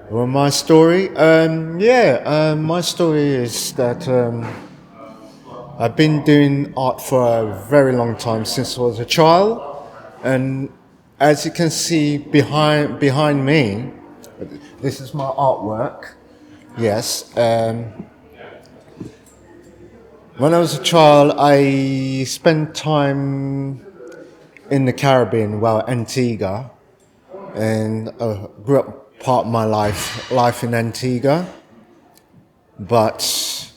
Well, my story is that I've been doing art for a very long time since I was a child, and as you can see behind me, this is my artwork. Yes, when I was a child, I spent time in the Caribbean, well, Antigua, and grew up part of my life in Antigua, but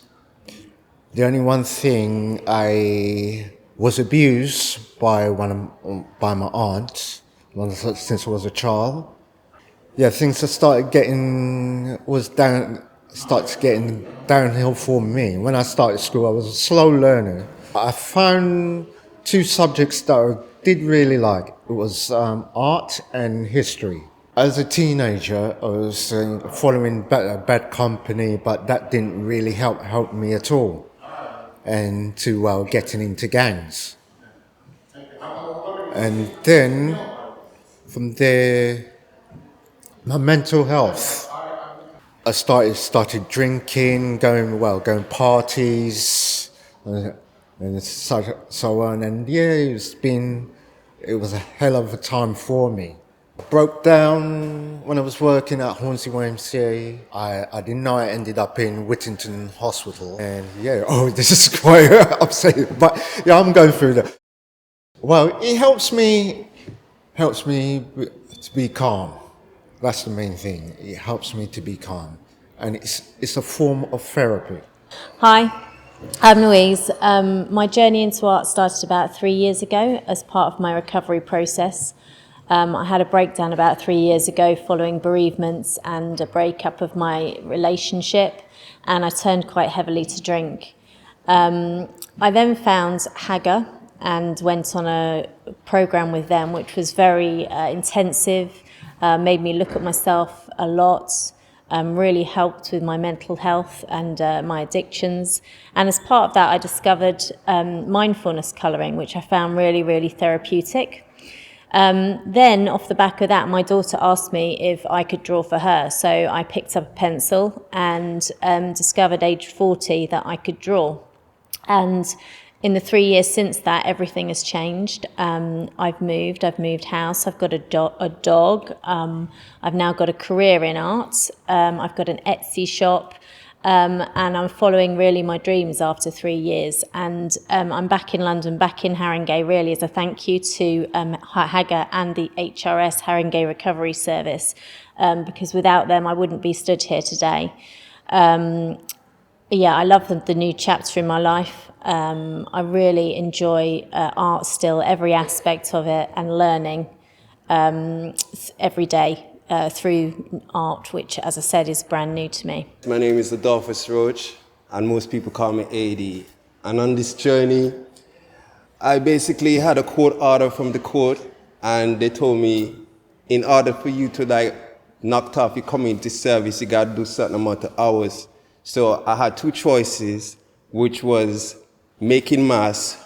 the only one thing, I was abused by my aunt since I was a child. Yeah, things have started getting downhill for me. When I started school, I was a slow learner. I found two subjects that I did really like. It was art and history. As a teenager, I was following bad company, but that didn't really help me at all, and to getting into gangs. And then from there, my mental health. I started drinking, going parties, and so on. And yeah, it was a hell of a time for me. Broke down when I was working at Hornsey YMCA. I didn't know I ended up in Whittington Hospital. And yeah, this is quite upsetting. But yeah, I'm going through that. Well, it helps me to be calm. That's the main thing. It helps me to be calm. And it's a form of therapy. Hi, I'm Louise. My journey into art started about 3 years ago as part of my recovery process. I had a breakdown about 3 years ago following bereavements and a breakup of my relationship, and I turned quite heavily to drink. I then found Haga and went on a program with them, which was very intensive, made me look at myself a lot, really helped with my mental health and my addictions. And as part of that, I discovered mindfulness colouring, which I found really, really therapeutic. Then off the back of that, my daughter asked me if I could draw for her. So I picked up a pencil and discovered aged 40 that I could draw. And in the 3 years since that, everything has changed. I've moved house, I've got a dog, I've now got a career in art, I've got an Etsy shop, and I'm following really my dreams after 3 years. And I'm back in London, back in Haringey, really as a thank you to Haga and the HRS Haringey Recovery Service, because without them I wouldn't be stood here today. Yeah, I love the new chapter in my life. I really enjoy art still, every aspect of it, and learning every day through art, which, as I said, is brand new to me. My name is Adolphus, and most people call me AD. And on this journey, I basically had a court order from the court, and they told me, in order for you to knock off your community service, you got to do a certain amount of hours. So I had two choices, which was making masks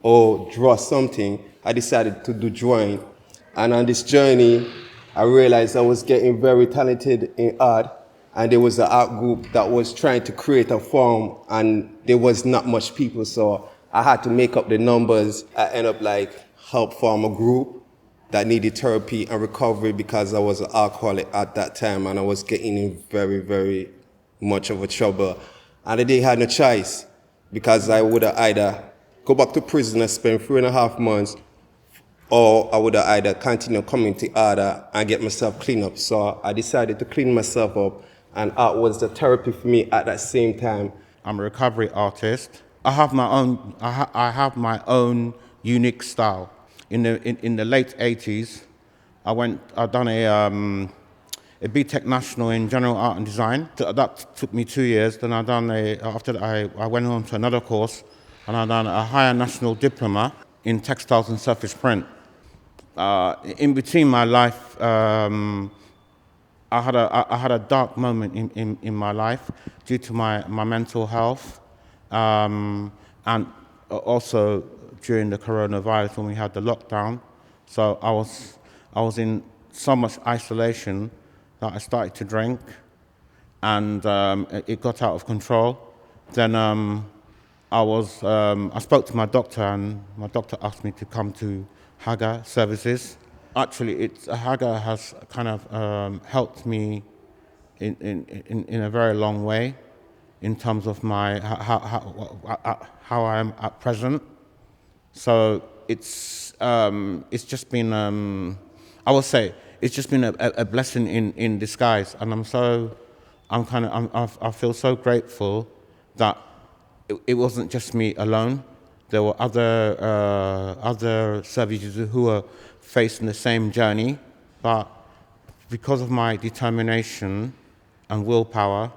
or draw something. I decided to do drawing. And on this journey, I realized I was getting very talented in art, and there was an art group that was trying to create a form, and there was not much people, so I had to make up the numbers. I ended up help form a group that needed therapy and recovery because I was an alcoholic at that time, and I was getting in very, very much of a trouble. And I didn't have no choice because I would have either go back to prison and spend 3.5 months, or I would have either continue community art and get myself clean up. So I decided to clean myself up, and art was the therapy for me at that same time. I'm a recovery artist. I have my own unique style. In the late 80s, I done a BTEC National in General Art and Design. That took me 2 years. Then after that I went on to another course, and I done a higher national diploma in textiles and surface print. In between my life, I had a dark moment in my life due to my mental health, and also during the coronavirus when we had the lockdown. So I was in so much isolation that I started to drink, and it got out of control. Then I spoke to my doctor, and my doctor asked me to come to Haga services. Actually, Haga has kind of helped me in a very long way in terms of my how I am at present. So it's just been I will say it's just been a blessing in disguise, and I feel so grateful that it wasn't just me alone. There were other service users who were facing the same journey, but because of my determination and willpower,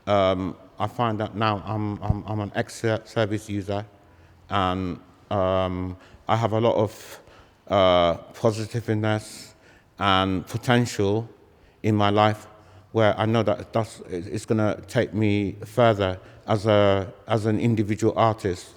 I find that now I'm an ex-service user, and I have a lot of positiveness and potential in my life, where I know that it's going to take me further as an individual artist.